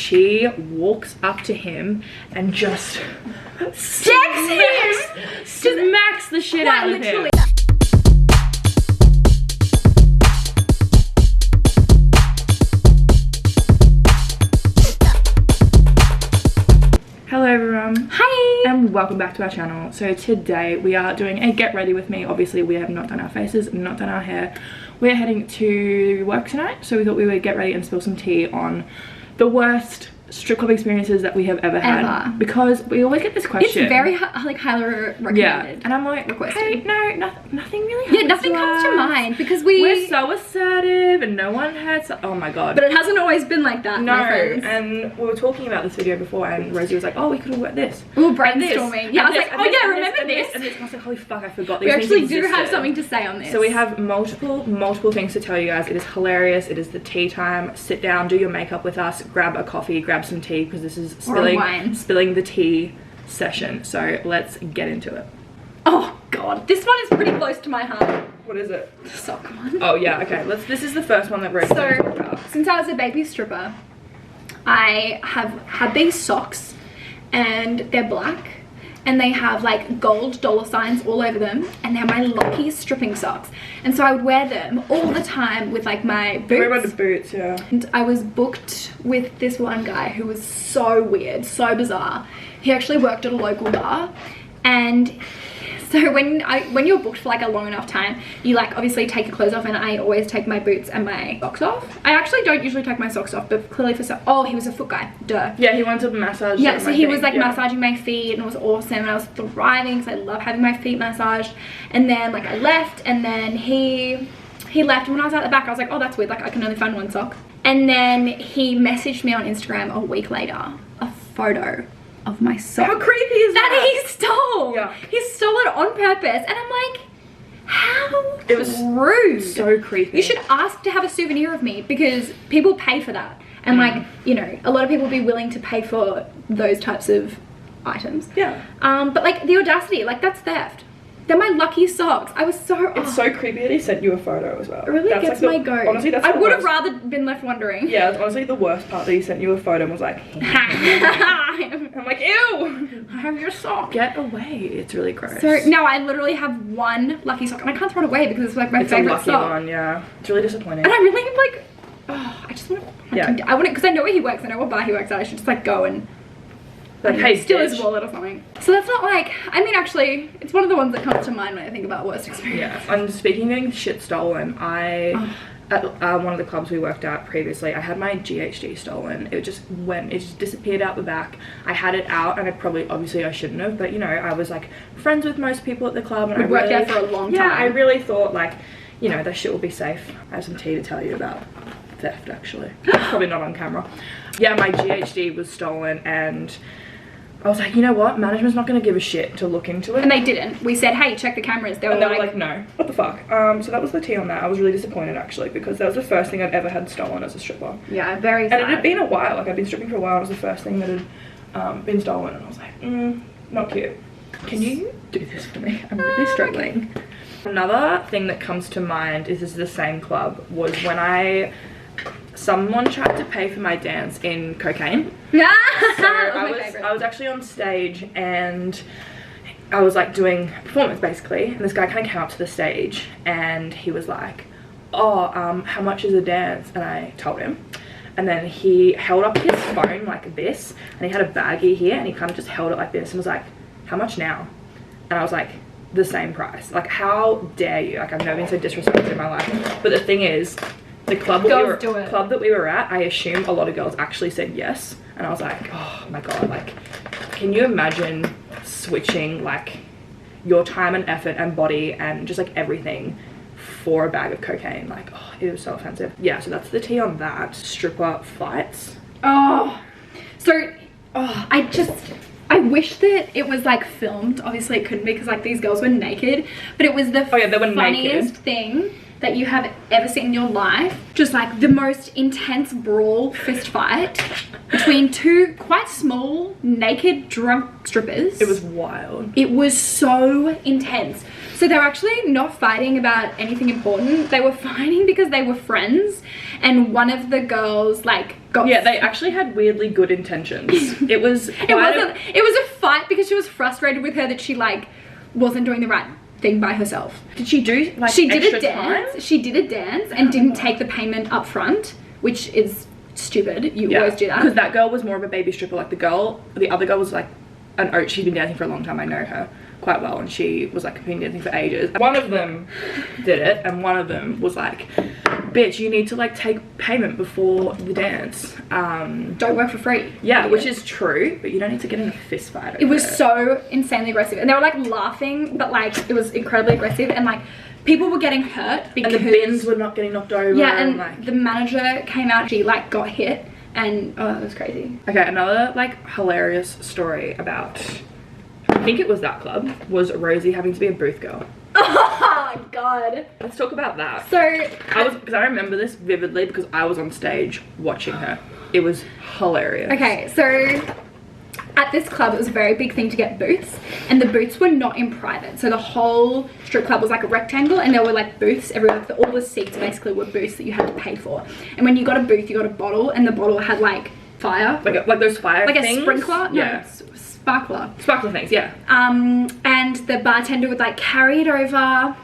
she walks up to him and just Smacks the shit out of him. Hello everyone. Hi! And welcome back to our channel. So today we are doing a get ready with me. Obviously we have not done our faces, not done our hair. We're heading to work tonight, so we thought we would get ready and spill some tea on the worst strip club experiences that we have ever had. Because we always get this question. It's very like highly recommended. Yeah, and I'm like, hey, no, nothing really happens. Yeah, nothing comes to mind because we're so assertive and no one hurts. Oh my god. But it hasn't always been like that. No, and we were talking about this video before, and Rosie was like, oh, we could have worked this. We were brainstorming. Yeah, I was like, oh yeah, remember this? And I was like, holy fuck, I forgot these. We actually things do existed. have something to say on this. So we have multiple things to tell you guys. It is hilarious. It is the tea time. Sit down, do your makeup with us, grab a coffee, grab some tea, because this is spilling the tea session. So let's get into it. Oh god, this one is pretty close to my heart. What is it? The sock one. Oh yeah, okay. This is the first one that Rosie talked about. Since I was a baby stripper, I have had these socks, and they're black, and they have like gold dollar signs all over them, and they're my lucky stripping socks. And so I would wear them all the time with like my boots. Wear the boots, yeah. And I was booked with this one guy who was so weird, so bizarre. He actually worked at a local bar, and so when you're booked for like a long enough time, you like obviously take your clothes off, and I always take my boots and my socks off. I actually don't usually take my socks off, but clearly oh, he was a foot guy, duh. Yeah, he wanted to massage. Yeah, so he was like massaging my feet, and it was awesome, and I was thriving because I love having my feet massaged. And then like I left, and then he left, and when I was at the back I was like, oh that's weird, like I can only find one sock. And then he messaged me on Instagram a week later, a photo of my sock. How creepy is that? That he stole. Yeah. He stole it on purpose, and I'm like, how it was rude. So creepy. You should ask to have a souvenir of me, because people pay for that, and like, you know, a lot of people would be willing to pay for those types of items. Yeah. But like the audacity, like that's theft. They're my lucky socks. I was so... It's so creepy that he sent you a photo as well. It really gets my goat. Honestly, that's I would have rather been left wondering. Yeah, it's honestly the worst part that he sent you a photo and was like... I'm like, ew! I have your sock. Get away. It's really gross. So now I literally have one lucky sock, and I can't throw it away because it's like my favorite sock. It's a lucky one, yeah. It's really disappointing. And I really like... Oh, I just want to... Yeah. I want to... Because I know where he works. I know what bar he works at. I should just like go and... Like, hey, steal his wallet or something. So that's not like, I mean, actually, it's one of the ones that comes to mind when I think about worst experience. Yeah, and speaking of getting shit stolen, at one of the clubs we worked at previously, I had my GHD stolen. It just disappeared out the back. I had it out, and obviously I shouldn't have, but you know, I was like friends with most people at the club, and I worked there for a long time. Yeah, I really thought like, you know, that shit will be safe. I have some tea to tell you about theft, actually. Probably not on camera. Yeah, my GHD was stolen, and I was like, you know what? Management's not going to give a shit to look into it. And they didn't. We said, hey, check the cameras. They were like, no. What the fuck? So that was the tea on that. I was really disappointed, actually, because that was the first thing I'd ever had stolen as a stripper. Yeah, very sad. And it had been a while. Like, I'd been stripping for a while. It was the first thing that had been stolen. And I was like, not cute. Can you do this for me? I'm really struggling. Okay. Another thing that comes to mind is the same club was when someone tried to pay for my dance in cocaine. Yeah. So I was actually on stage, and I was like doing performance basically, and this guy kind of came up to the stage, and he was like, oh, how much is a dance? And I told him, and then he held up his phone like this, and he had a baggie here, and he kind of just held it like this and was like, how much now? And I was like, the same price. Like, how dare you? Like, I've never been so disrespected in my life. But the thing is, the club that we were at, I assume a lot of girls actually said yes, and I was like, oh my god, like, can you imagine switching like your time and effort and body and just like everything for a bag of cocaine? Like, oh, it was so offensive. Yeah, so that's the tea on that. Stripper fights. Oh, so I wish that it was like filmed. Obviously it couldn't be, because like these girls were naked, but it was the funniest thing that you have ever seen in your life. Just like the most intense brawl fist fight between two quite small naked drunk strippers. It was wild. It was so intense. So they were actually not fighting about anything important. They were fighting because they were friends, and one of the girls like Yeah, they actually had weirdly good intentions. It was it was a fight because she was frustrated with her that she like wasn't doing the right thing by herself. Did she do like she did extra a dance time? She did a dance and didn't take the payment up front, which is stupid. You always do that because that girl was more of a baby stripper. Like the other girl was like she's been dancing for a long time. I know her quite well, and she was like been dancing for ages. One of them did it, and one of them was like, bitch, you need to like take payment before the dance. Don't work for free. Yeah, which is true, but you don't need to get in a fist fight over it was so insanely aggressive, and they were like laughing, but like it was incredibly aggressive, and like people were getting hurt because and the bins were not getting knocked over. Yeah, and like, the manager came out, she like got hit, and oh, that was crazy. Okay, another like hilarious story about, I think it was that club, was Rosie having to be a booth girl. Oh god. Let's talk about that. So because I remember this vividly because I was on stage watching her. It was hilarious. Okay, so at this club it was a very big thing to get booths, and the booths were not in private, so the whole strip club was like a rectangle, and there were like booths everywhere. All the seats basically were booths that you had to pay for, and when you got a booth you got a bottle, and the bottle had like fire, like those fire like things? A sprinkler. Yeah, no, sparkler things. Yeah. And the bartender would like carry it over,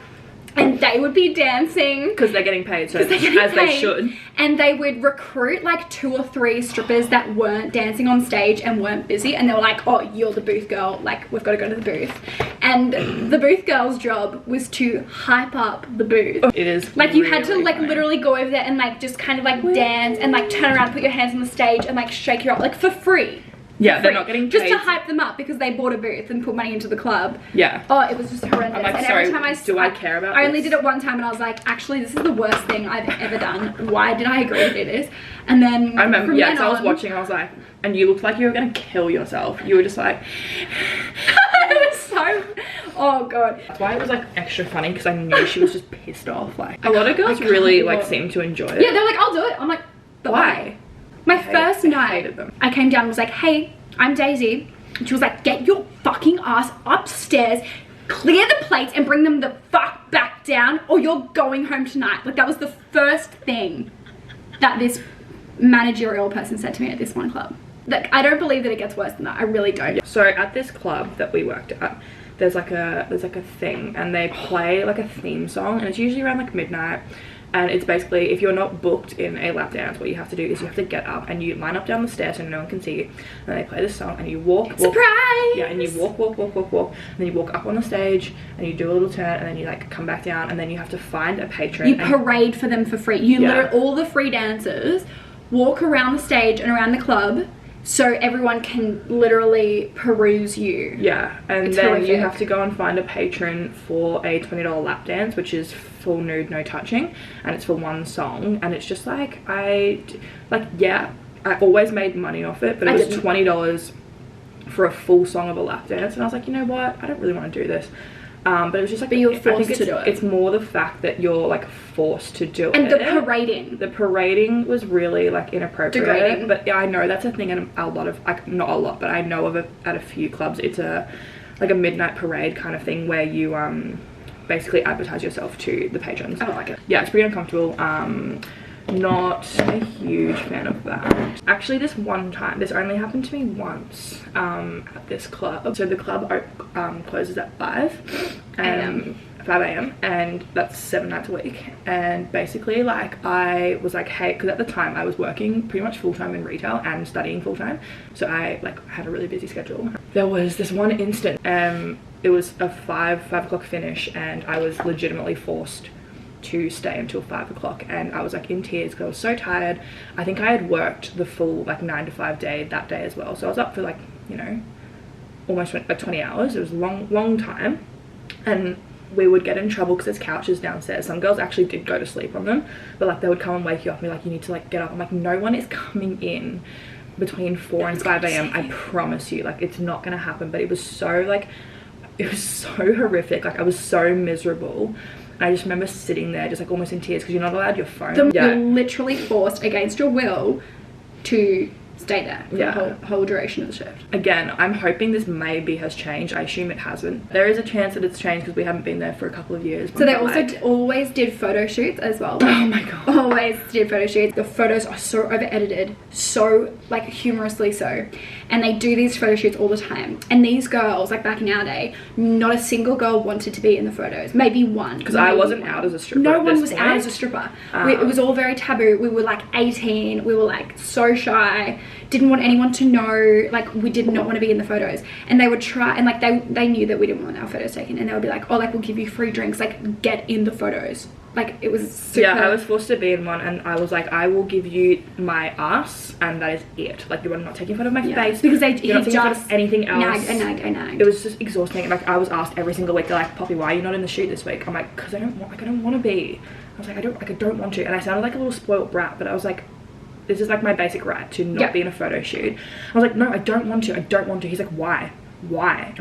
and they would be dancing because they're getting paid, so they should. And they would recruit like 2 or 3 strippers that weren't dancing on stage and weren't busy, and they were like, oh, you're the booth girl, like we've got to go to the booth. And the booth girl's job was to hype up the booth. It is like you had to really like funny. literally go over there and like just kind of like dance and like turn around, put your hands on the stage and like shake your up, like for free. Yeah, they're not getting paid. Just to hype them up because they bought a booth and put money into the club. Yeah. Oh, it was just horrendous. I'm like, and sorry, every time I care about I only this? did it one time, and I was like, actually, this is the worst thing I've ever done. Why did I agree to do this? And then I remember, yeah, so I was watching, and I was like, and you looked like you were gonna kill yourself. You were just like, it was so, oh god. That's why it was like extra funny, because I knew she was just pissed off. Like a lot of girls really like seem to enjoy it. Yeah, they're like, I'll do it. I'm like, but why? My first night, I hated them. I came down and was like, hey, I'm Daisy. And she was like, get your fucking ass upstairs, clear the plates and bring them the fuck back down, or you're going home tonight. Like that was the first thing that this managerial person said to me at this one club. Like I don't believe that it gets worse than that. I really don't. Yeah. So at this club that we worked at, there's like a thing, and they play like a theme song, and it's usually around like midnight. And it's basically, if you're not booked in a lap dance, what you have to do is you have to get up and you line up down the stairs so no one can see you. And they play this song and you walk. Surprise! Yeah, and you walk. And then you walk up on the stage and you do a little turn, and then you like come back down, and then you have to find a patron. You parade for them for free. You literally, all the free dancers walk around the stage and around the club, so everyone can literally peruse you. Yeah, and it's then horrific. you have to go and find a patron for a $20 lap dance, which is full nude, no touching, and it's for one song. And it's just like, I always made money off it, but it was $20 for a full song of a lap dance, and I was like, you know what, I don't really want to do this. But it was just like, but you were forced to do it. It's more the fact that you're like forced to do it. And the parading. The parading was really like inappropriate. Degrading. But yeah, I know that's a thing in a lot of, like not a lot, but I know of it at a few clubs. It's like a midnight parade kind of thing where you basically advertise yourself to the patrons. I don't like it. Yeah, it's pretty uncomfortable. Not a huge fan of that. Actually, this one time, this only happened to me once at this club. So the club closes at 5 a.m. and that's 7 nights a week. And basically, like, I was like, hey, because at the time I was working pretty much full-time in retail and studying full-time, so I like had a really busy schedule. There was this one instant, it was a 5 o'clock finish, and I was legitimately forced to stay until 5 o'clock, and I was like in tears because I was so tired. I think I had worked the full like 9 to 5 day that day as well, so I was up for like, you know, almost like 20 hours. It was a long time, and we would get in trouble because there's couches downstairs. Some girls actually did go to sleep on them, but like they would come and wake you up and be like, you need to like get up. I'm like, no one is coming in between 4 and 5 a.m. I promise you, like it's not gonna happen. But it was so like, it was so horrific. Like I was so miserable. I just remember sitting there just like almost in tears because you're not allowed your phone. You're literally forced against your will to stay there for the whole duration of the shift. Again, I'm hoping this maybe has changed. I assume it hasn't. There is a chance that it's changed because we haven't been there for a couple of years. So they also always did photo shoots as well. Oh my god. Always did photo shoots. The photos are so over edited, so like humorously so, and they do these photo shoots all the time. And these girls, like back in our day, not a single girl wanted to be in the photos. Maybe one. Because I wasn't out as a stripper. No one was out as a stripper. It was all very taboo. We were like 18. We were like so shy. Didn't want anyone to know. Like we did not want to be in the photos. And they would try, and like they knew that we didn't want our photos taken, and they would be like, oh, like we'll give you free drinks, like get in the photos. Like it was super. Yeah, I was forced to be in one, and I was like, I will give you my ass, and that is it. Like you are not taking a photo of my face because you're not taking a photo of anything else. Nagged. It was just exhausting. Like I was asked every single week, they're like, Poppy, why are you not in the shoot this week? I'm like, because I don't want to be. I was like, I don't want to, and I sounded like a little spoiled brat, but I was like, this is like my basic right to not be in a photo shoot. I was like, no, I don't want to. He's like, why? I'm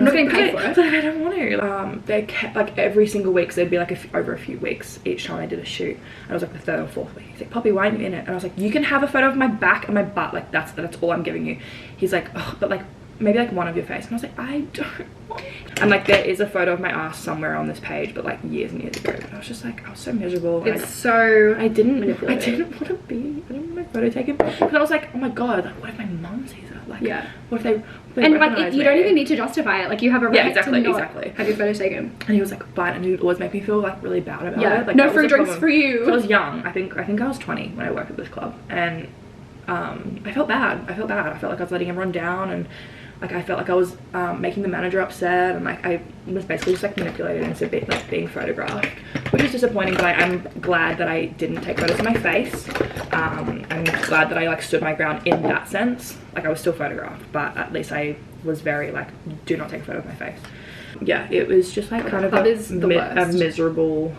not getting paid for it. I don't want to. They kept like every single week, so they'd be like over a few weeks each time I did a shoot. And I was like the third or fourth week. He's like, Poppy, why aren't you in it? And I was like, you can have a photo of my back and my butt. Like that's all I'm giving you. He's like, oh, but like maybe like one of your face. And I was like, I don't want. And like there is a photo of my ass somewhere on this page, but like years and years ago. But I was just like, I was so miserable. It's so I didn't want to be. I didn't want my photo taken because I was like, oh my god, like, what if my mum sees it? Like, what if they and like you don't even need to justify it. Like you have a right to not have your photos taken. And he was like, fine, and he would always make me feel like really bad about it. Like, no free drinks for you. So I was young. I think I was 20 when I worked at this club, and I felt bad. I felt like I was letting everyone down, and like I felt like I was making the manager upset, and like I was basically just like manipulated into being photographed, which is disappointing. But I'm glad that I didn't take photos of my face. I'm glad that I like stood my ground in that sense. Like I was still photographed, but at least I was very like, do not take a photo of my face. Yeah, it was just like kind of a miserable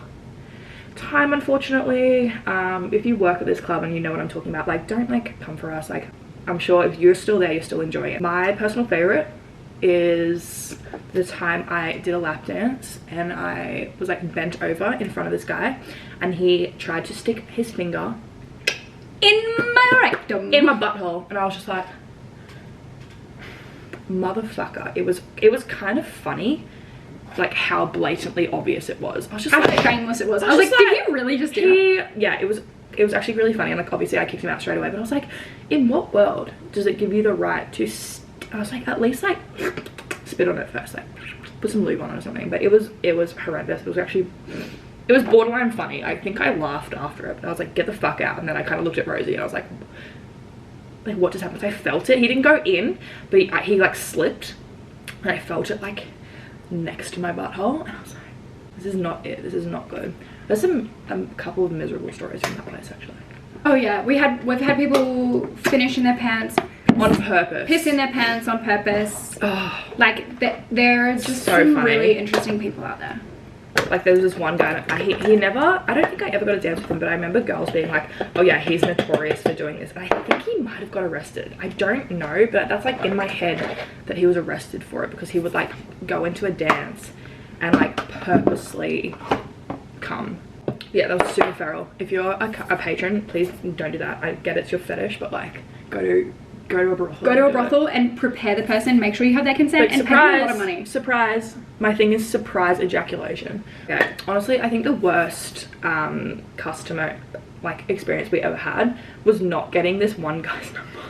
time, unfortunately. If you work at this club and you know what I'm talking about, like don't like come for us. Like I'm sure if you're still there, you're still enjoying it. My personal favorite is the time I did a lap dance and I was like bent over in front of this guy and he tried to stick his finger in my rectum, in my butthole, and I was just like, motherfucker. It was kind of funny, like how blatantly obvious it was. I was just how shameless it was. I was like, did he really just do that? Yeah, it was actually really funny, and like obviously I kicked him out straight away, but I was like, in what world does it give you the right to I was like, at least like spit on it first, like put some lube on it or something. But it was horrendous. It was borderline funny. I think I laughed after it, but I was like, get the fuck out. And then I kind of looked at Rosie and I was like what just happened? So I felt it. He didn't go in, but he like slipped, and I felt it like next to my butthole, and I was like, this is not it. This is not good. There's a couple of miserable stories from that place actually. Oh yeah, we've had people finish in their pants on purpose, piss in their pants on purpose. Oh, like there are just so some funny. really interesting people out there. Like there was this one guy, he never, I don't think I ever got a dance with him, but I remember girls being like, oh yeah, he's notorious for doing this. And I think he might have got arrested. I don't know, but that's like in my head that he was arrested for it, because he would like go into a dance and like purposely come. Yeah, that was super feral. If you're a patron, please don't do that. I get it's your fetish, but like go to a brothel. Go to a brothel and prepare the person. Make sure you have their consent, and pay them a lot of money. Surprise. My thing is surprise ejaculation. Yeah, honestly, I think the worst customer like experience we ever had was not getting this one guy's number.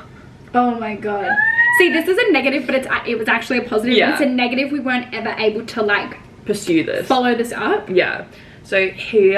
Oh my god. See, this is a negative, but it was actually a positive. Yeah. It's a negative. We weren't ever able to like pursue this, follow this up. Yeah. So he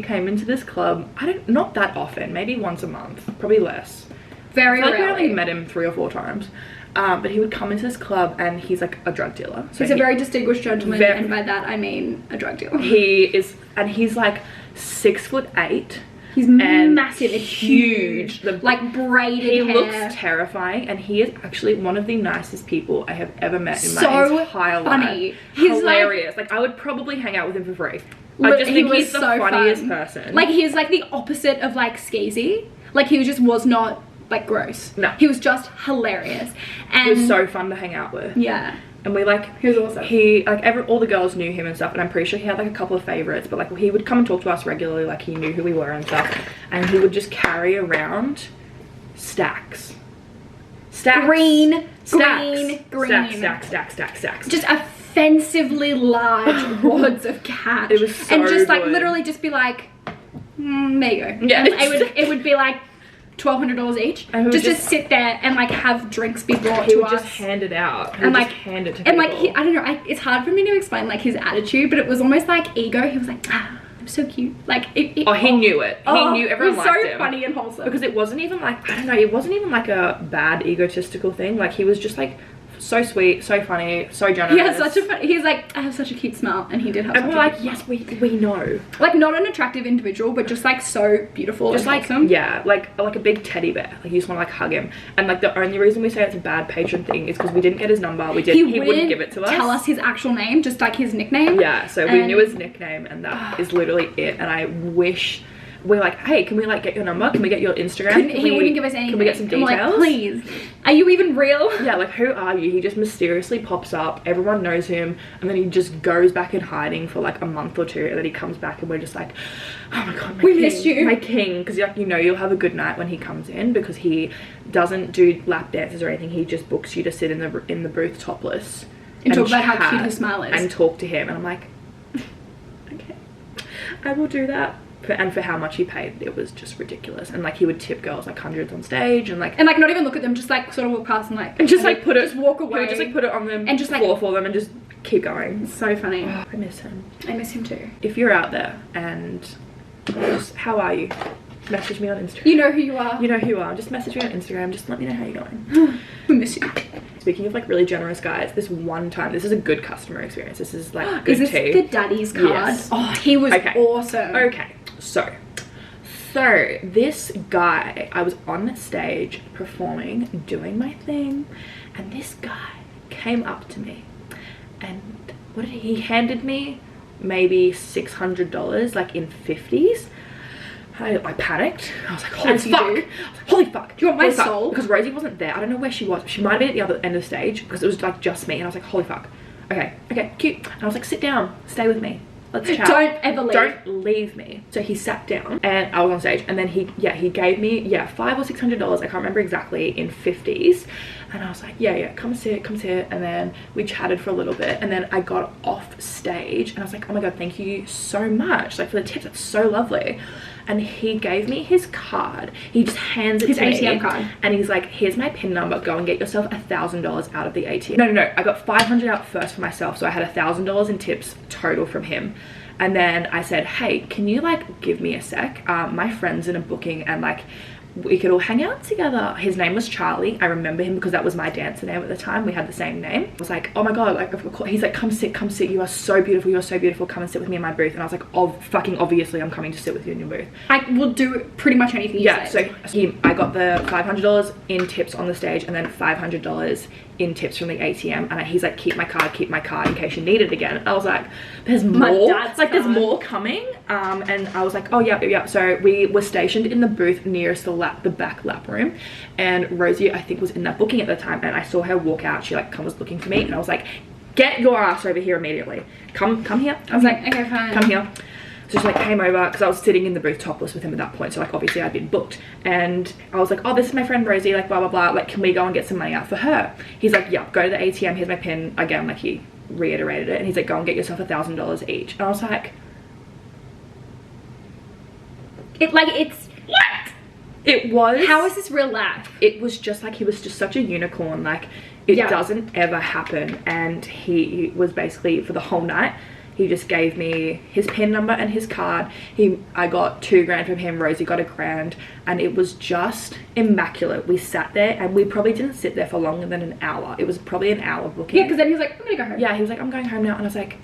came into this club, not that often, maybe once a month, probably less. Very rarely. I only met him 3 or 4 times. But he would come into this club and he's like a drug dealer. So he's a very distinguished gentleman, and by that I mean a drug dealer. He is, and he's like 6'8". He's massive, it's huge. Like braided hair. He looks terrifying, and he is actually one of the nicest people I have ever met in my entire life. He's hilarious. Like I would probably hang out with him for free. I just think he's the funniest person. Like he's like the opposite of like skeezy. Like he just was not like gross. No. He was just hilarious. And he was so fun to hang out with. Yeah. And we like, he was awesome. He like all the girls knew him and stuff, and I'm pretty sure he had like a couple of favorites, but like he would come and talk to us regularly, like he knew who we were and stuff, and he would just carry around stacks Stacks. Green. Stacks. Just offensively large wads of cash. It was so and just like good. literally just be like, there you go. Yeah. It would be like $1,200 each. And just sit there and like have drinks be brought to us. He would just hand it out. And like hand it to and people. like I don't know. It's hard for me to explain like his attitude, but it was almost like ego. He was like, I'm so cute. Like he knew it. He knew everyone liked him. It was so funny and wholesome. Because it wasn't even like, I don't know, it wasn't even like a bad egotistical thing. Like he was just like so sweet, so funny, so generous. He has such a funny, he's like, I have such a cute smile, and he did have. And we're like, yes, we know. Like not an attractive individual, but just like so beautiful. Just and like wholesome. yeah, like a big teddy bear. Like you just want to like hug him. And like the only reason we say it's a bad patron thing is because we didn't get his number. He wouldn't give it to us. Tell us his actual name, just like his nickname. Yeah, so we knew his nickname, and that is literally it. And I wish. We're like, hey, can we like get your number? Can we get your Instagram? He wouldn't give us anything. Can we get some details? I'm like, please. Are you even real? Yeah, like who are you? He just mysteriously pops up. Everyone knows him, and then he just goes back in hiding for like a month or two, and then he comes back, and we're just like, oh my god, we missed you, my king, because like you'll have a good night when he comes in because he doesn't do lap dances or anything. He just books you to sit in the booth topless and talk about how cute his smile is and talk to him, and I'm like, okay, I will do that. And for how much he paid, it was just ridiculous. And like he would tip girls like hundreds on stage, and like not even look at them, just like sort of walk past and like just like put it, just walk away. He would just like put it on them and just like floor for them and just keep going. It's so funny. Oh, I miss him. I miss him too. If you're out there and just, how are you? Message me on Instagram. You know who you are. You know who you are. Just message me on Instagram. Just let me know how you're going. We miss you. Speaking of like really generous guys, this one time, this is a good customer experience. This is like good tea. Is this the daddy's card? Yes. Oh, he was awesome. Okay, so this guy, I was on stage performing, doing my thing, and this guy came up to me, and he handed me maybe $600 like in 50s. I panicked. I was like, holy fuck. I was like, holy fuck. Do you want my soul? Because Rosie wasn't there. I don't know where she was. She might have been at the other end of the stage because it was like just me. And I was like, holy fuck. Okay, cute. And I was like, sit down. Stay with me. Let's chat. Don't ever leave. Don't leave me. So he sat down and I was on stage, and then he gave me $500 or $600. I can't remember exactly, in 50s. And I was like, yeah, come sit. And then we chatted for a little bit, and then I got off stage and I was like, oh my god, thank you so much, like for the tips, that's so lovely. And he gave me his card. He just hands it to me. His ATM card. And he's like, here's my PIN number. Go and get yourself $1,000 out of the ATM. No. I got $500 out first for myself. So I had $1,000 in tips total from him. And then I said, hey, can you like give me a sec? My friend's in a booking, and like we could all hang out together. His name was Charlie. I remember him because that was my dancer name at the time. We had the same name. I was like, oh my god, like of course. He's like, come sit. You are so beautiful. Come and sit with me in my booth. And I was like, oh, fucking obviously I'm coming to sit with you in your booth. I will do pretty much anything you say. So I got the $500 in tips on the stage, and then $500 in tips from the ATM, and he's like, keep my card in case you need it again. And I was like, there's more, there's more coming. And I was like, oh yeah. So we were stationed in the booth nearest the back lap room, and Rosie, I think, was in that booking at the time, and I saw her walk out. She like was looking for me, and I was like, get your ass over here immediately. Come here. I was like, okay, fine. Come here. So she like came over, because I was sitting in the booth topless with him at that point, so like obviously I'd been booked, and I was like, oh, this is my friend Rosie, like blah blah blah, like can we go and get some money out for her? He's like, yeah, go to the ATM, here's my PIN. Again, like he reiterated it, and he's like, go and get yourself $1,000 each. And I was like, it's what? It was, how is this real life? It was just like, he was just such a unicorn. Like it doesn't ever happen. And he was basically, for the whole night, he just gave me his PIN number and his card. I got $2,000 from him. Rosie got $1,000, and it was just immaculate. We sat there, and we probably didn't sit there for longer than an hour. It was probably an hour booking. Yeah, because then he was like, I'm gonna go home. Yeah, he was like, I'm going home now. And I was like,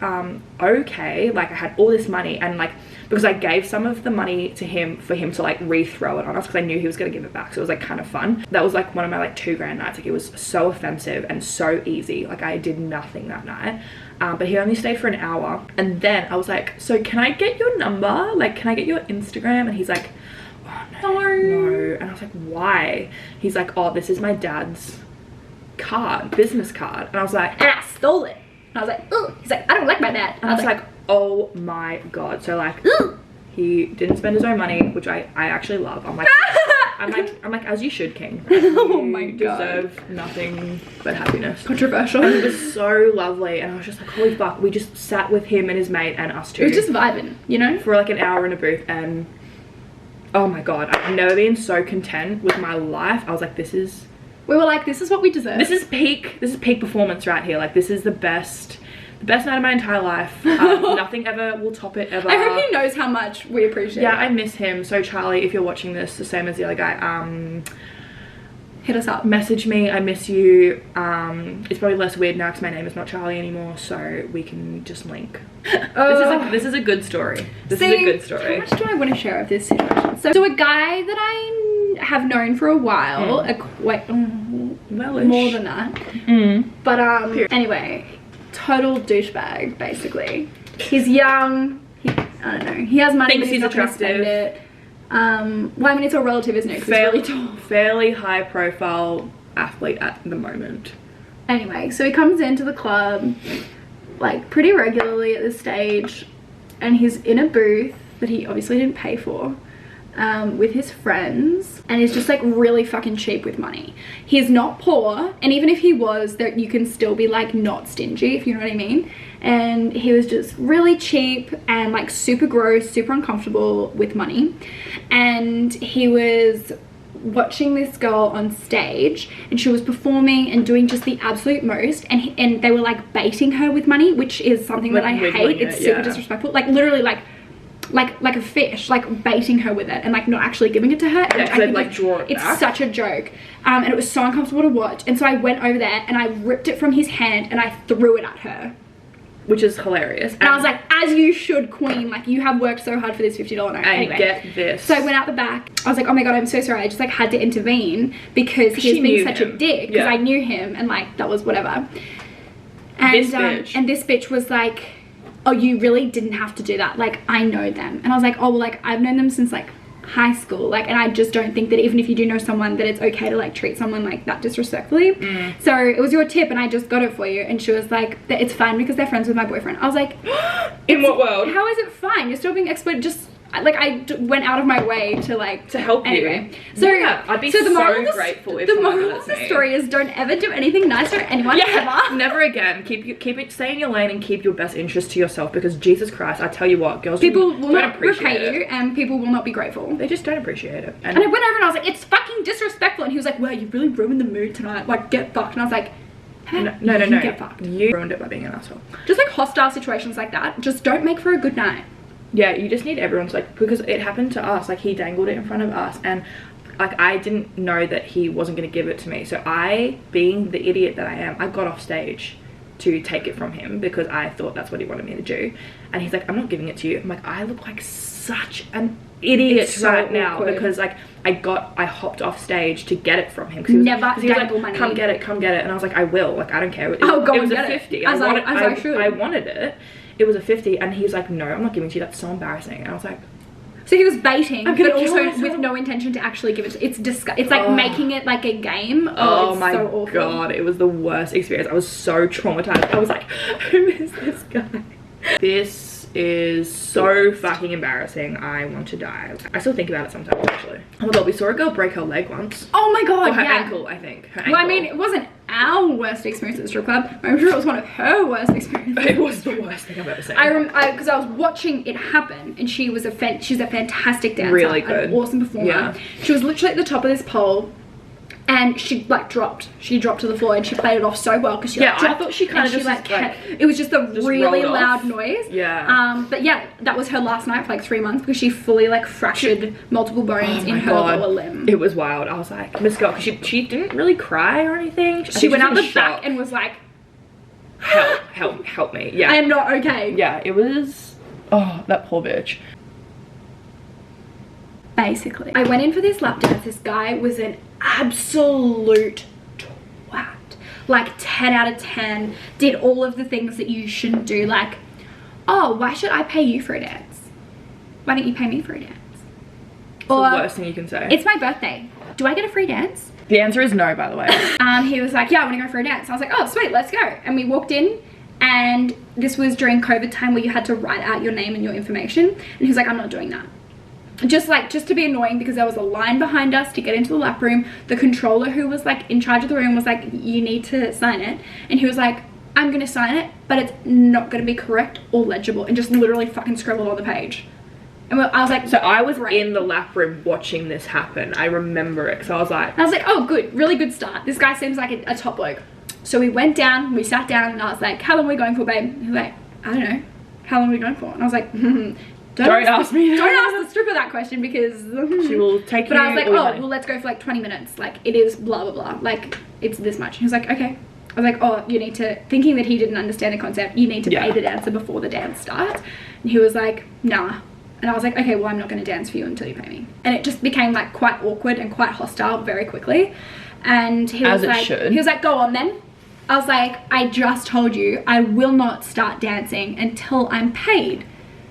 okay. Like I had all this money, and like, because I gave some of the money to him for him to like re-throw it on us, because I knew he was gonna give it back. So it was like kind of fun. That was like one of my like $2,000 nights. Like it was so offensive and so easy. Like I did nothing that night. But he only stayed for an hour, and then I was like, so can I get your number? Like, can I get your Instagram? And he's like, oh no. And I was like, why? He's like, oh, this is my dad's card, business card. And I was like, and I stole it. And I was like, oh. He's like, I don't like my dad. And I was like, oh my god. So like, he didn't spend his own money, which I actually love. I'm like, I'm like, as you should, King. Oh my You God. deserve nothing but happiness. Controversial. And it was so lovely, and I was just like, holy fuck. We just sat with him and his mate and us two. It was just vibing, you know? For like an hour in a booth, and oh my God, I've never been so content with my life. I was like, We were like, this is what we deserve. This is peak performance right here. Like, this is the best night of my entire life. Nothing ever will top it ever. I hope he knows how much we appreciate it. Yeah, I miss him. So Charlie, if you're watching this, the same as the other guy, hit us up. message me. I miss you. It's probably less weird now because my name is not Charlie anymore, so we can just link. This is a good story. This is a good story. How much do I want to share of this situation? So a guy that I have known for a while, more than that. But anyway, total douchebag basically. He's young. I don't know. He has money. Thinks but he's not gonna spend it. Well, I mean, it's all relative, isn't it? 'Cause he's really tall. Fairly high profile athlete at the moment. Anyway, so he comes into the club like pretty regularly at this stage, and he's in a booth that he obviously didn't pay for, with his friends, and is just like really fucking cheap with money. He's not poor, and even if he was, that you can still be like not stingy, if you know what I mean. And he was just really cheap and like super gross, super uncomfortable with money. And he was watching this girl on stage, and she was performing and doing just the absolute most, and they were like baiting her with money, which is something that I hate. It's super disrespectful. Like literally like a fish, like baiting her with it and like not actually giving it to her. Yeah, so like draw it it's back. such a joke. And it was so uncomfortable to watch. And so I went over there and I ripped it from his hand and I threw it at her. Which is hilarious. And I was like, as you should, queen. Like, you have worked so hard for this $50 note. Anyway, get this. So I went out the back. I was like, oh my God, I'm so sorry. I just like had to intervene because he was being such a dick. Because I knew him and like that was whatever. And this bitch was like, oh, you really didn't have to do that. Like, I know them. And I was like, oh, well, like I've known them since like high school. Like, and I just don't think that even if you do know someone, that it's okay to like treat someone like that disrespectfully. So it was your tip and I just got it for you. And she was like, it's fine because they're friends with my boyfriend. I was like, in what world? How is it fine? You're still being expert. Just like I went out of my way to like to help you. So yeah, I'd be so grateful if the moral of the story is don't ever do anything nice for anyone ever. Never again. Keep it. Stay in your lane and keep your best interest to yourself, because Jesus Christ, I tell you what, girls, people will not repay you and people will not be grateful. They just don't appreciate it. And I went over and I was like, it's fucking disrespectful. And he was like, well, you really ruined the mood tonight. Like, get fucked. And I was like, hey, no, get fucked. You ruined it by being an asshole. Just like hostile situations like that, just don't make for a good night. Yeah, you just need everyone to like, because it happened to us. Like, he dangled it in front of us, and like I didn't know that he wasn't going to give it to me. So I, being the idiot that I am, I got off stage to take it from him because I thought that's what he wanted me to do. And he's like, I'm not giving it to you. I'm like, I look like such an idiot right now because like I hopped off stage to get it from him. He was like, money. Come get it. And I was like, I will. Like, I don't care. It was a 50. I wanted it. It was a 50, and he was like, no, I'm not giving it to you. That's so embarrassing. And I was like, so he was baiting, but also with no intention to actually give it to. It's like making it like a game. Oh my God, it was the worst experience. I was so traumatized. I was like, who is this guy? This is so fucking embarrassing. I want to die. I still think about it sometimes, actually. Oh my God, we saw a girl break her leg once. Oh my God, or her ankle, I think. Her ankle. Well, I mean, it wasn't our worst experience at the strip club. I'm sure it was one of her worst experiences. It was the worst thing I've ever seen. Because I was watching it happen, and she's a fantastic dancer. Really good. An awesome performer. Yeah. She was literally at the top of this pole, and she like dropped. She dropped to the floor, and she played it off so well because she dropped. I thought she kind of just like it was just a really loud noise. Yeah. But yeah, that was her last night for like 3 months because she fully like fractured multiple bones in her lower limb. It was wild. I was like, Miss Girl, because she didn't really cry or anything. She went out the back and was like, help me. Yeah. I am not okay. Yeah, it was. Oh, that poor bitch. Basically, I went in for this lap dance. This guy was an absolute twat. Like 10 out of 10. Did all of the things that you shouldn't do. Like, oh, why should I pay you for a dance? Why don't you pay me for a dance? It's the worst thing you can say. It's my birthday. Do I get a free dance? The answer is no, by the way. He was like, yeah, I want to go for a dance. I was like, oh, sweet, let's go. And we walked in, and this was during COVID time where you had to write out your name and your information. And he was like, I'm not doing that. just to be annoying, because there was a line behind us to get into the lap room. The controller who was like in charge of the room was like, you need to sign it, and he was like, I'm gonna sign it, but it's not gonna be correct or legible, and just literally fucking scribbled on the page. And I was like, so I was in the lap room watching this happen. I remember it, because I was like, oh good, really good start. This guy seems like a top bloke. So we went down, we sat down, and I was like, how long are we going for, babe? He was like, I don't know, how long are we going for? And I was like, Don't ask me. Don't ask the stripper that question, because she will take you. But I was like, oh, well, let's go for like 20 minutes. Like, it is blah, blah, blah. Like, it's this much. He was like, okay. I was like, oh, you need to, thinking that he didn't understand the concept, you need to pay the dancer before the dance starts. And he was like, nah. And I was like, okay, well, I'm not going to dance for you until you pay me. And it just became like quite awkward and quite hostile very quickly. And he was like, go on then. I was like, I just told you I will not start dancing until I'm paid.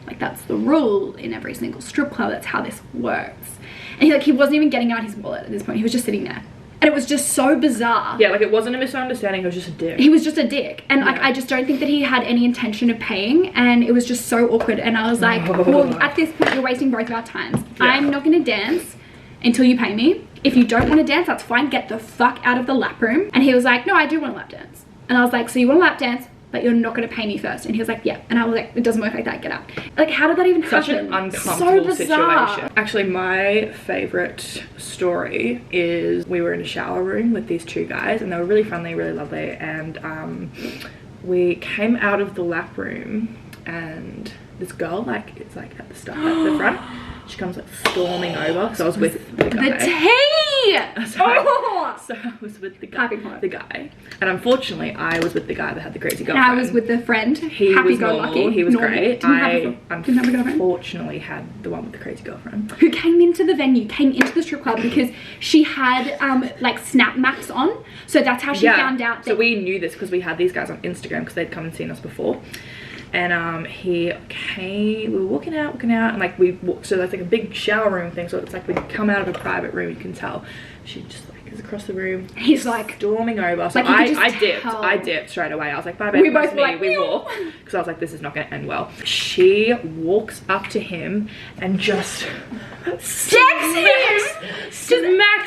Like, that's the rule in every single strip club. That's how this works. And he wasn't even getting out his wallet at this point. He was just sitting there. And it was just so bizarre. Yeah, like, it wasn't a misunderstanding. He was just a dick. He was just a dick. And like, I just don't think that he had any intention of paying. And it was just so awkward. And I was like, well, at this point, you're wasting both of our times. Yeah. I'm not going to dance until you pay me. If you don't want to dance, that's fine. Get the fuck out of the lap room. And he was like, no, I do want to lap dance. And I was like, so you want to lap dance, but you're not going to pay me first? And he was like, yeah. And I was like, it doesn't work like that, get out. Like, how did that even happen? Such an uncomfortable situation. Actually, my favorite story is we were in a shower room with these two guys, and they were really friendly, really lovely, and we came out of the lap room, and this girl, like, it's like at the start, at the front, she comes like storming over, because I was with the guy. The tea! So I was with the guy. And unfortunately, I was with the guy that had the crazy girlfriend. And I was with the friend. He was normal. He was great. I unfortunately had the one with the crazy girlfriend. Who came into the venue, came into the strip club because she had like snap maps on. So that's how she found out. So we knew this because we had these guys on Instagram, because they'd come and seen us before. And he came, we were walking out, and like we walked, so that's like a big shower room thing, so it's like we come out of a private room, you can tell. She just like is across the room. He's like storming over. So like I dipped straight away. I was like, bye babe. We both were like, we walk, because I was like, this is not gonna end well. She walks up to him and just smacks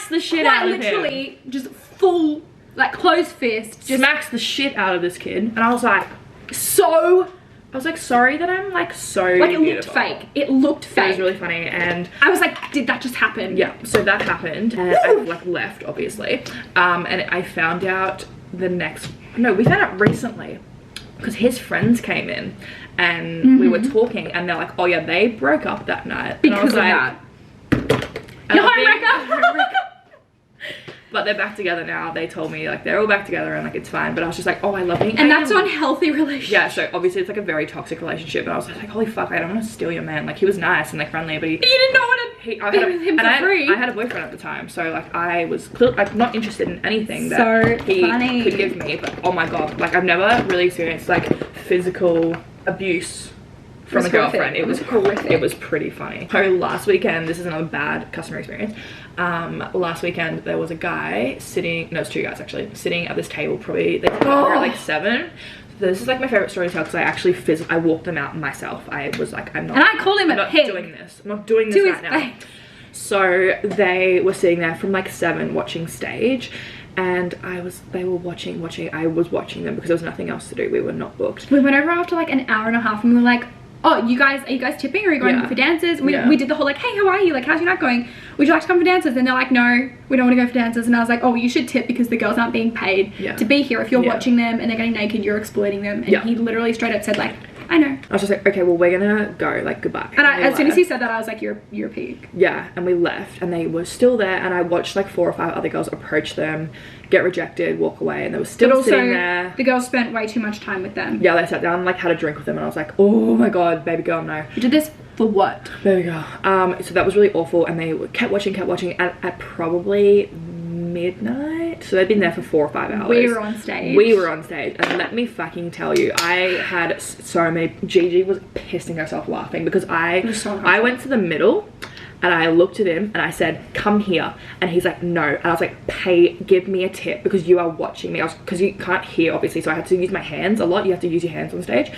the shit out of him. Literally just full, like, closed fist. Just smacks the shit out of this kid. And I was like, sorry that I'm like so like, it beautiful. It looked fake. It was really funny, and I was like, did that just happen? Yeah, so that happened, and I like left, obviously, and I found out we found out recently, because his friends came in, and we were talking, and they're like, oh yeah, they broke up that night. Because and I was of like, that. Your home breakup. But they're back together now. They told me like they're all back together and like it's fine. But I was just like, oh, I love being. And that's unhealthy relationship. Yeah, so obviously it's like a very toxic relationship. And I was like, holy fuck, I don't want to steal your man. Like, he was nice and like friendly, but you didn't know what to be with him for free. I had a boyfriend at the time, so like I was like not interested in anything that he could give me. But oh my god, like I've never really experienced like physical abuse from a girlfriend. It was horrific. It was pretty funny. So last weekend, this is another bad customer experience. Last weekend there was a guy sitting, no, it's two guys actually, sitting at this table. Probably they were at like 7. This is like my favorite story to tell, because I actually I walked them out myself. I was like, I'm not, and I called him I'm doing this right now. So they were sitting there from like 7 watching stage, and they were watching, I was watching them because there was nothing else to do. We were not booked. We went over after like an hour and a half, and we were like, oh, are you guys tipping, or are you going for dances? We did the whole like, hey, how are you? Like, how's your night going? Would you like to come for dances? And they're like, no, we don't want to go for dances. And I was like, oh, well, you should tip, because the girls aren't being paid to be here. If you're watching them and they're getting naked, you're exploiting them. And he literally straight up said like, I know. I was just like, okay, well, we're gonna go, like, goodbye. And as soon as he said that, I was like, you're a pig. Yeah, and we left, and they were still there, and I watched like 4 or 5 other girls approach them, get rejected, walk away, and they were still sitting there. The girls spent way too much time with them. Yeah, they sat down and like had a drink with them, and I was like, oh my god, baby girl, no. You did this for what? Baby girl. So that was really awful, and they kept watching, at probably midnight. So they'd been there for 4 or 5 hours. We were on stage, and let me fucking tell you, I had so many. Gigi was pissing herself laughing, because I went to the middle and I looked at him and I said, come here, and he's like, no. And I was like, give me a tip, because you are watching me. Because you can't hear, obviously, so I had to use my hands a lot. You have to use your hands on stage.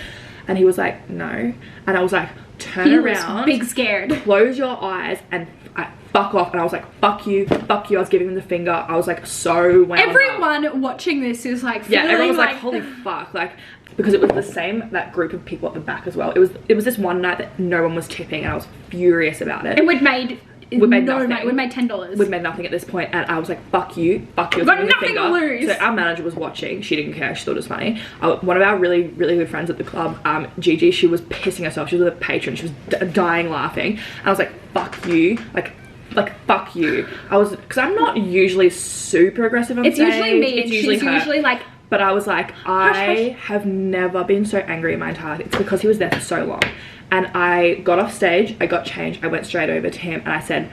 And he was like, no. And I was like, turn around, big scared, close your eyes and fuck off. And I was like, fuck you, fuck you. I was giving him the finger. I was like so wound everyone up. Watching this is like, yeah, everyone was like holy fuck, like, because it was the same, that group of people at the back as well. It was this one night that no one was tipping and I was furious about it. And we'd made nothing. We made $10. We'd made nothing at this point, and I was like, fuck you, fuck you. Got nothing to lose. So our manager was watching. She didn't care. She thought it was funny. One of our really, really good friends at the club, Gigi, she was pissing herself. She was with a patron. She was dying laughing. And I was like, fuck you. Like fuck you. Because I'm not usually super aggressive on stage. It's usually me. It's usually her. Usually like. But I was like, I have never been so angry in my entire life. It's because he was there for so long. And I got off stage, I got changed, I went straight over to him and I said,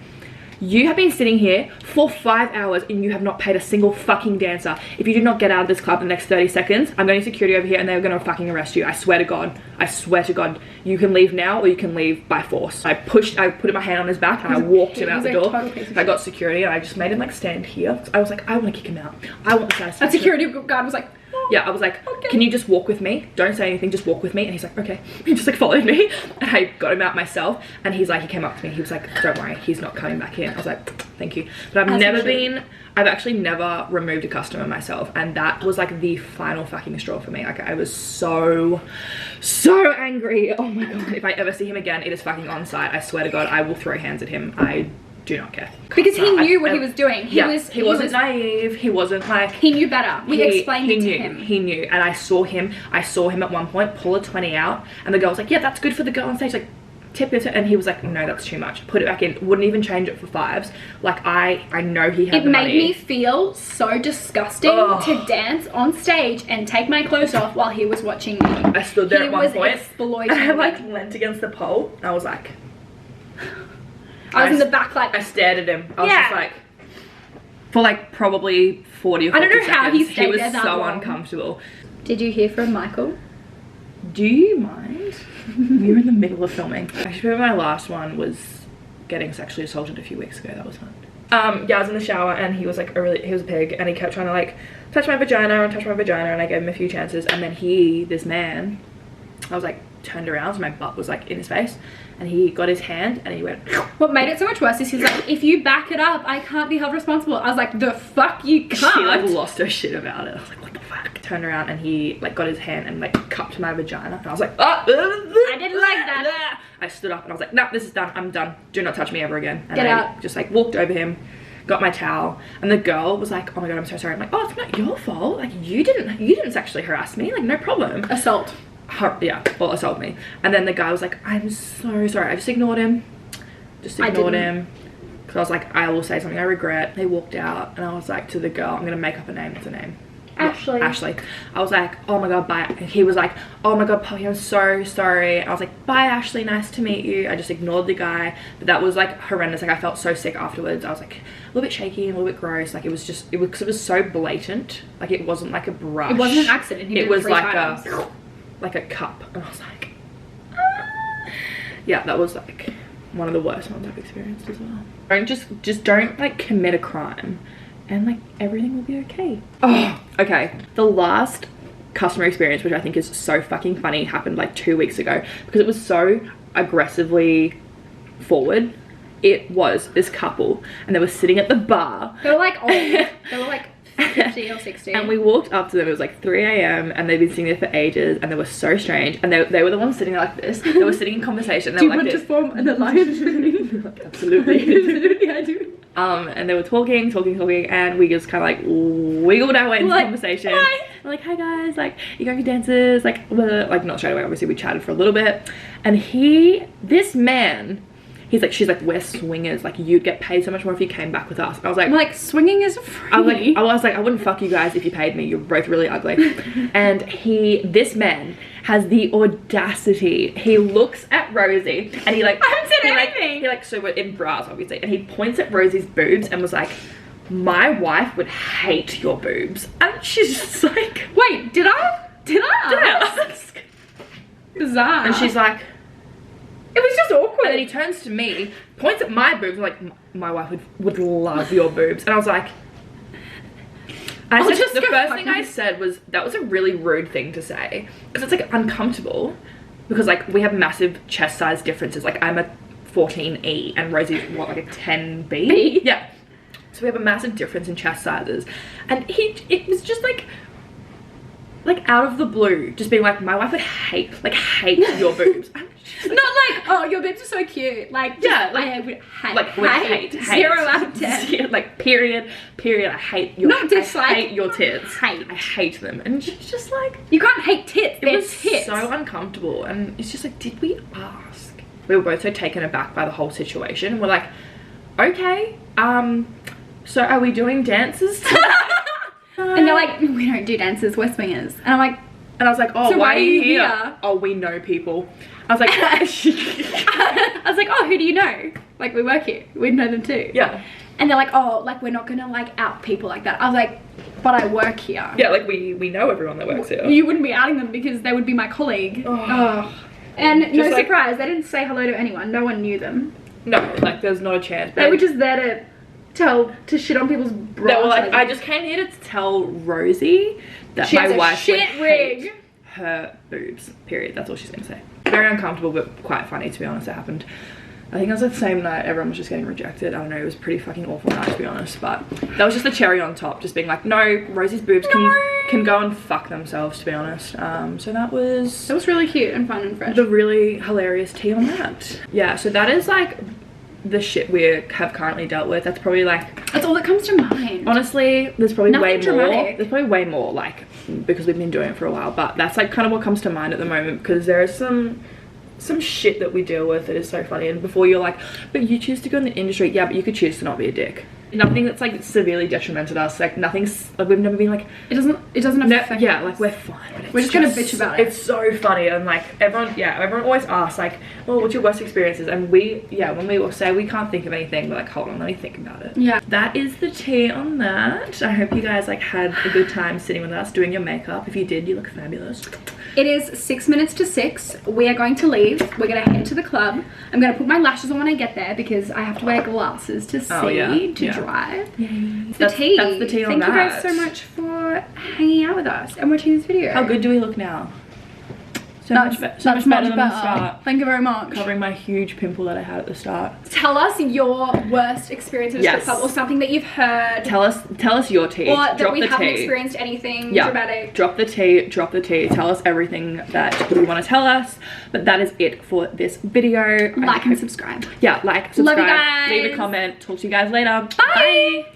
you have been sitting here for 5 hours and you have not paid a single fucking dancer. If you do not get out of this club in the next 30 seconds, I'm going to security over here and they're going to fucking arrest you. I swear to God. I swear to God. You can leave now or you can leave by force. I put my hand on his back and I walked him out the door. I got security and I just made him like stand here. I was like, I want to kick him out. I want the satisfaction. A security guard was like, yeah, I was like, okay, can you just walk with me? Don't say anything, just walk with me. And he's like, okay. He just like followed me and I got him out myself. And he's like, he came up to me. He was like, don't worry, he's not coming back in. I was like, thank you. But I've actually never removed a customer myself. And that was like the final fucking straw for me. Like I was so angry. Oh my God. If I ever see him again, it is fucking on site. I swear to God, I will throw hands at him. I do not care. Because he knew what he was doing. He wasn't naive. He wasn't like, he knew better. We explained it to him. He knew. And I saw him at one point pull a 20 out and the girl was like, yeah, that's good for the girl on stage, like tip it. And he was like, no, that's too much. Put it back in. Wouldn't even change it for fives. Like I know he had the money. It made me feel so disgusting to dance on stage and take my clothes off while he was watching me. I stood there at one point exploiting and I like leant against the pole and I was like, I was in the back like, I stared at him. I was just like, for like probably 40 or 50 seconds. I don't know how he stayed there that so long. Uncomfortable. Did you hear from Michael? Do you mind? We were in the middle of filming. Actually, my last one was getting sexually assaulted a few weeks ago. That was fun. Yeah, I was in the shower and he was like he was a pig and he kept trying to like touch my vagina and I gave him a few chances and then this man, I was like turned around so my butt was like in his face and he got his hand and he went. What made it so much worse is he's like, if you back it up, I can't be held responsible. I was like, the fuck you can't. She like lost her shit about it. I was like, what the fuck? Turned around and he like got his hand and like cupped my vagina and I was like, I didn't like that. I stood up and I was like, no, this is done. I'm done. Do not touch me ever again. And Get I out. just like walked over him, got my towel, and the girl was like, oh my God, I'm so sorry. I'm like, oh, it's not your fault. Like you didn't sexually harass me. Like no problem. Assault. Yeah, well, assault me. And then the guy was like, I'm so sorry. I just ignored him. Because I was like, I will say something I regret. They walked out and I was like to the girl, I'm gonna make up a name. What's her name? Ashley. Yeah, Ashley. I was like, oh my God, bye. And he was like, oh my God, Poppy, I'm so sorry. I was like, bye Ashley, nice to meet you. I just ignored the guy. But that was like horrendous. Like I felt so sick afterwards. I was like a little bit shaky and a little bit gross. Like it was because it was so blatant. Like it wasn't like a brush. It wasn't an accident. It was like a cup. And I was like, yeah, that was like one of the worst ones I've experienced as well. Don't like commit a crime and like everything will be okay. Oh, okay. The last customer experience, which I think is so fucking funny, happened like 2 weeks ago because it was so aggressively forward. It was this couple and they were sitting at the bar. They were like old. They were like 50 or 60. And we walked up to them. It was like 3 a.m. and they'd been sitting there for ages and they were so strange and they were the ones sitting like this. They were sitting in conversation. They Do were you like want to form an alliance with me? Absolutely. Absolutely, I do. And they were talking and we just kind of like wiggled our way into conversation. Hi. We're like, hi guys, like you going for dances, like not straight away, obviously we chatted for a little bit. And this man, he's like, she's like, we're swingers, like you'd get paid so much more if you came back with us. And I was like, swinging is free. I was like, I wouldn't fuck you guys if you paid me. You're both really ugly. And this man has the audacity. He looks at Rosie and he like, I haven't said anything. He like, so we're in bras obviously, and he points at Rosie's boobs and was like, my wife would hate your boobs. And she's just like, wait, did I ask? Bizarre. And she's like, it was just awkward. and then he turns to me, points at my boobs, like, my wife would love your boobs. And I was like, the first thing I said was, that was a really rude thing to say. Because it's like uncomfortable. because like we have massive chest size differences. Like I'm a 14E and Rosie's what, like a 10B? B. Yeah. So we have a massive difference in chest sizes. And it was just like out of the blue, just being like, my wife would hate your boobs. Not like, oh, your boobs are so cute. Like, yeah, like, I would hate. Like, would hate. 0 out of 10. Like, period. I hate your, not dislike. I hate your tits. Hate. I hate them. And she's just like, you can't hate tits. It was tits. So uncomfortable. And it's just like, did we ask? We were both so taken aback by the whole situation. We're like, okay, so are we doing dances tonight? And they're like, we don't do dances, we're swingers. And I'm like, and I was like, oh, so why are you here? Oh, we know people. I was like, I was like, oh, who do you know? Like, we work here. We know them too. Yeah. And they're like, oh, like, we're not gonna like out people like that. I was like, but I work here. Yeah, like we know everyone that works here. You wouldn't be outing them because they would be my colleague. Oh. And just no surprise, they didn't say hello to anyone. No one knew them. No, like there's no chance. They were just there to shit on people's bras. They were like, I just came here to tell Rosie that she my has a wife shit would rig. hate her boobs. Period. That's all she's gonna say. Very uncomfortable, but quite funny, to be honest. It happened. I think it was the same night everyone was just getting rejected. I don't know, it was a pretty fucking awful night, to be honest, but that was just the cherry on top, just being like, no, Rosie's boobs can go and fuck themselves, to be honest. So that was really cute and fun and fresh. The really hilarious tea on that. Yeah, so that is like the shit we have currently dealt with. That's probably like, that's all that comes to mind. Honestly, there's probably Nothing way dramatic. more. There's probably way more, like, because we've been doing it for a while, but that's like kind of what comes to mind at the moment, because there is some shit that we deal with that is so funny. And before you're like, but you choose to go in the industry. Yeah, but you could choose to not be a dick. Nothing that's like severely detrimented us. Like nothing's like, we've never been like, it doesn't affect yeah, us. Like we're fine. We're just gonna bitch about it. It's so funny. And like everyone always asks like, well, what's your worst experiences? And when we will say we can't think of anything, we're like, hold on, let me think about it. Yeah, that is the tea on that. I hope you guys like had a good time sitting with us doing your makeup. If you did, you look fabulous. It is 6 minutes to 6. We are going to leave. We're gonna head to the club. I'm gonna put my lashes on when I get there because I have to wear glasses to see, drive. Yay. That's the tea on that. Thank you guys so much for hanging out with us and watching this video. How good do we look now? So much better than the start. Thank you very much. Covering my huge pimple that I had at the start. Tell us your worst experience at a strip club or something that you've heard. Tell us your tea. Or that we haven't experienced anything dramatic. Drop the tea. Tell us everything that you want to tell us. But that is it for this video. Like and subscribe. Yeah, like, subscribe. Love you guys. Leave a comment. Talk to you guys later. Bye.